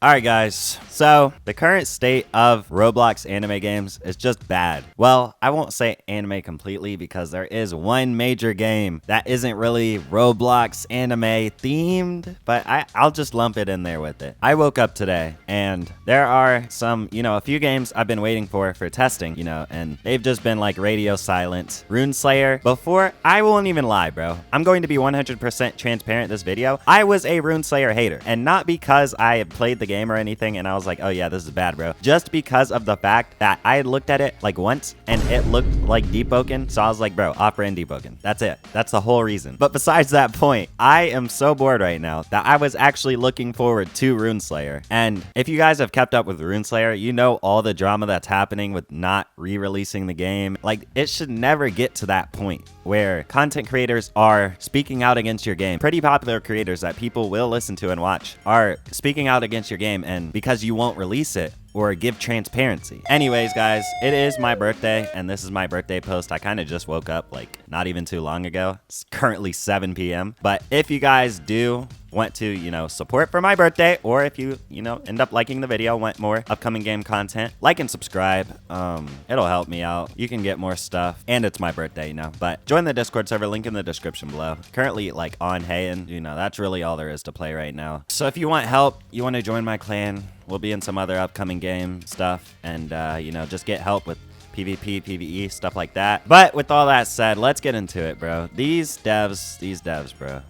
Alright guys, so the current state of Roblox anime games is just bad. Well, I won't say anime completely because there is one major game that isn't really Roblox anime themed, but I'll just lump it in there with it. I woke up today and there are some, a few games I've been waiting for testing, and they've just been like radio silent. RuneSlayer, before, I won't even lie, bro. I'm going to be 100% transparent this video. I was a RuneSlayer hater, and not because I had played the game or anything and I was like, oh yeah, this is bad, bro. Just because of the fact that I had looked at it like once and it looked like Deepwoken, so I was like, bro, Opera and Deepwoken. That's it. That's the whole reason. But besides that point, I am so bored right now that I was actually looking forward to RuneSlayer. And if you guys have kept up with RuneSlayer, you know all the drama that's happening with not re-releasing the game. Like, it should never get to that point where content creators are speaking out against your game. Pretty popular creators that people will listen to and watch are speaking out against your game, and because you won't release it or give transparency. Anyways, guys, it is my birthday, and this is my birthday post. I kind of just woke up like not even too long ago. It's currently 7 p.m. But if you guys do want to, support for my birthday, or if you, end up liking the video, want more upcoming game content, like and subscribe. It'll help me out. You can get more stuff, and it's my birthday, But join the Discord server, link in the description below. Currently, like, on Hayen, that's really all there is to play right now. So if you want help, you want to join my clan, we'll be in some other upcoming game stuff, and, just get help with PvP, PvE, stuff like that. But with all that said, let's get into it, bro. These devs, bro.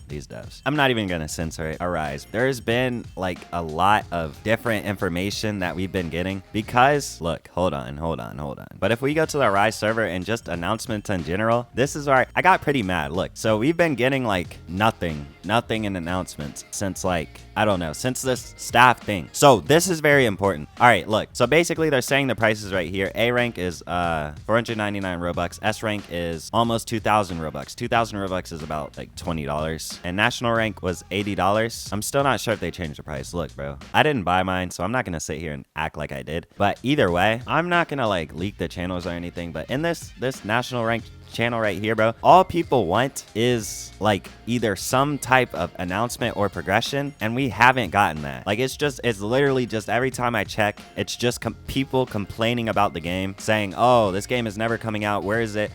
I'm not even gonna censor it. Arise. There's been like a lot of different information that we've been getting because, look, hold on. But if we go to the Arise server and just announcements in general, this is where I got pretty mad. Look, so we've been getting like nothing in announcements since like, I don't know, since this staff thing. So this is very important. All right, look. So basically they're saying the prices right here. A rank is 499 Robux. S rank is almost 2,000 Robux. 2,000 Robux is about like $20. And national rank was $80. I'm still not sure if they changed the price. Look, bro, I didn't buy mine, so I'm not gonna sit here and act like I did. But either way, I'm not gonna like leak the channels or anything. But in this national rank channel right here, bro, all people want is like either some type of announcement or progression, and we haven't gotten that. Like, it's literally just every time I check, it's just people complaining about the game, saying, oh, this game is never coming out, where is it?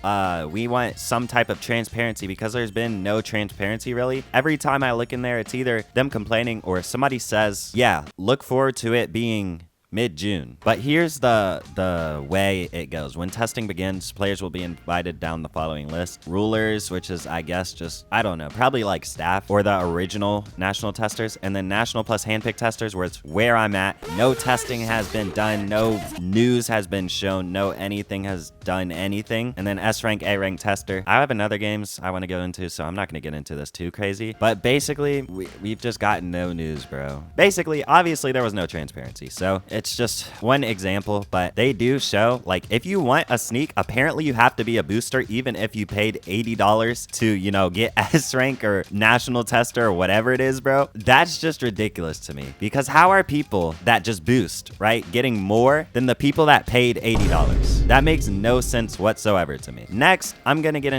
We want some type of transparency, because there's been no transparency really. Every time I look in there, it's either them complaining or somebody says, yeah, look forward to it being mid-June. But here's the way it goes. When testing begins, players will be invited down the following list. Rulers, which is, I guess, just, I don't know, probably like staff or the original national testers, and then national plus handpicked testers, where it's where I'm at. No testing has been done, no news has been shown, no anything has done anything. And then S rank, A rank tester. I have another games I want to go into, so I'm not going to get into this too crazy. But basically, we've just got no news, bro. Basically, obviously, there was no transparency, so it's just one example. But they do show, like, if you want a sneak, apparently you have to be a booster, even if you paid $80 to, get S rank or national tester or whatever it is, bro. That's just ridiculous to me, because how are people that just boost, right, getting more than the people that paid $80? That makes no sense whatsoever to me. Next, I'm gonna get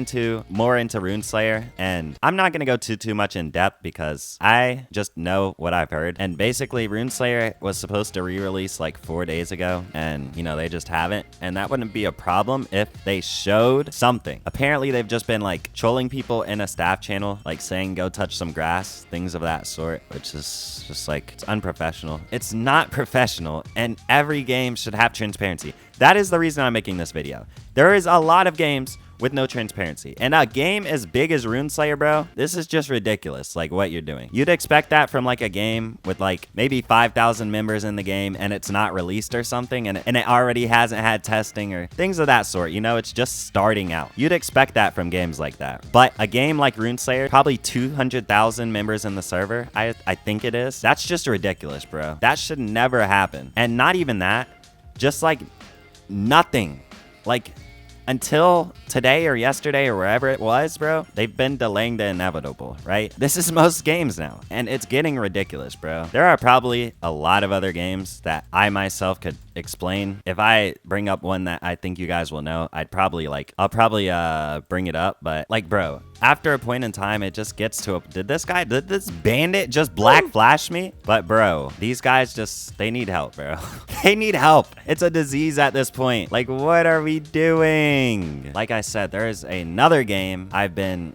more into RuneSlayer, and I'm not gonna go too much in depth because I just know what I've heard. And basically, RuneSlayer was supposed to re-release like 4 days ago, and they just haven't, and that wouldn't be a problem if they showed something. Apparently they've just been like trolling people in a staff channel, like saying go touch some grass, things of that sort, which is just like, it's unprofessional. It's not professional, and every game should have transparency. That is the reason I'm making this video. There is a lot of games with no transparency, and a game as big as RuneSlayer, bro, this is just ridiculous, like what you're doing. You'd expect that from like a game with like maybe 5,000 members in the game, and it's not released or something, and it already hasn't had testing or things of that sort. It's just starting out. You'd expect that from games like that. But a game like RuneSlayer, probably 200,000 members in the server, I think it is. That's just ridiculous, bro. That should never happen. And not even that, just like nothing, like until today or yesterday or wherever it was, bro, they've been delaying the inevitable, right? This is most games now, and it's getting ridiculous, bro. There are probably a lot of other games that I myself could explain. If I bring up one that I think you guys will know, I'll probably bring it up. But like, bro, after a point in time, it just gets to a, did this bandit just black flash me? But bro, these guys they need help, bro. They need help. It's a disease at this point. Like, what are we doing? Like I said, there is another game I've been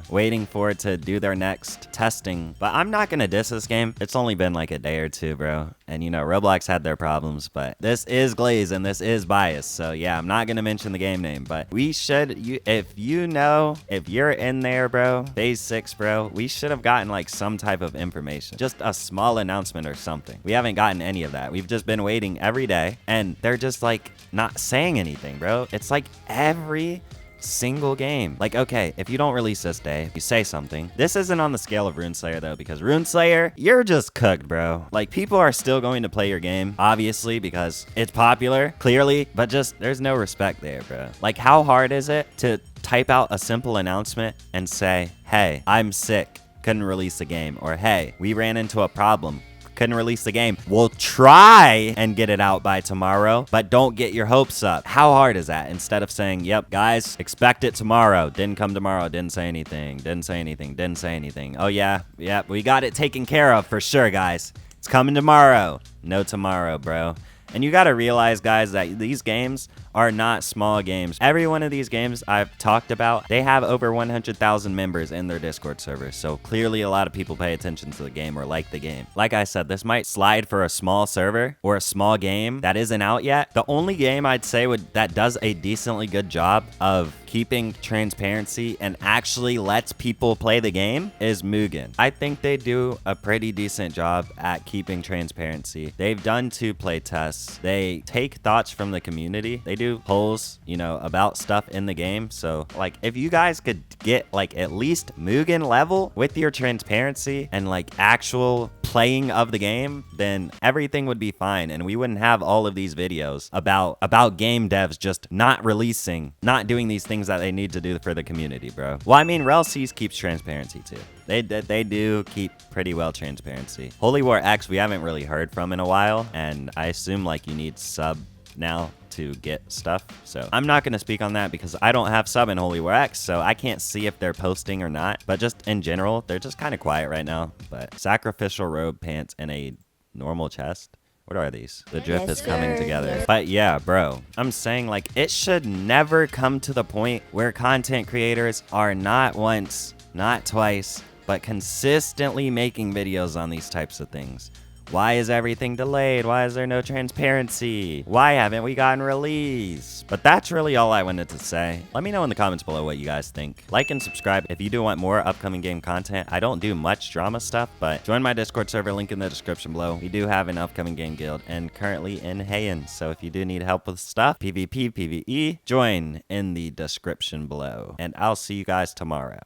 waiting for to do their next testing, but I'm not gonna diss this game. It's only been like a day or two, bro. And you know, Roblox had their problems, but this is Glaze and this is biased. So yeah, I'm not gonna mention the game name, but we should, if you're in there, bro, phase 6, bro, we should have gotten like some type of information, just a small announcement or something. We haven't gotten any of that. We've just been waiting every day, and they're just like not saying anything, bro. It's like every single game. Like, okay, if you don't release this day, you say something. This isn't on the scale of RuneSlayer though, because RuneSlayer, you're just cooked, bro. Like, people are still going to play your game, obviously, because it's popular, clearly, but just there's no respect there, bro. Like, how hard is it to type out a simple announcement and say, hey, I'm sick, couldn't release a game, or hey, we ran into a problem, couldn't release the game. We'll try and get it out by tomorrow, but don't get your hopes up. How hard is that? Instead of saying, yep, guys, expect it tomorrow. Didn't come tomorrow. Didn't say anything. Didn't say anything. Didn't say anything. Oh, yeah. Yep. We got it taken care of for sure, guys. It's coming tomorrow. No tomorrow, bro. And you got to realize, guys, that these games are not small games. Every one of these games I've talked about, they have over 100,000 members in their Discord server. So clearly a lot of people pay attention to the game or like the game. Like I said, this might slide for a small server or a small game that isn't out yet. The only game I'd say that does a decently good job of keeping transparency and actually lets people play the game is Mugen. I think they do a pretty decent job at keeping transparency. They've done 2 play tests. They take thoughts from the community. They do polls, you know, about stuff in the game. So like, if you guys could get like at least Mugen level with your transparency and like actual playing of the game, then everything would be fine, and we wouldn't have all of these videos about game devs just not releasing, not doing these things that they need to do for the community, bro. Well, I mean, RelC's keeps transparency too. They do keep pretty well transparency. Holy War X, we haven't really heard from in a while, and I assume like you need sub now to get stuff. So I'm not going to speak on that because I don't have sub in Holy War X, so I can't see if they're posting or not. But just in general, they're just kind of quiet right now. But sacrificial robe, pants, and a normal chest. What are these? The drip is coming together. But yeah, bro, I'm saying like it should never come to the point where content creators are not once, not twice, but consistently making videos on these types of things. Why is everything delayed? Why is there no transparency? Why haven't we gotten release? But that's really all I wanted to say. Let me know in the comments below what you guys think. Like and subscribe if you do want more upcoming game content. I don't do much drama stuff, but join my Discord server, link in the description below. We do have an upcoming game guild and currently in Hayen. So if you do need help with stuff, PvP, PvE, join in the description below. And I'll see you guys tomorrow.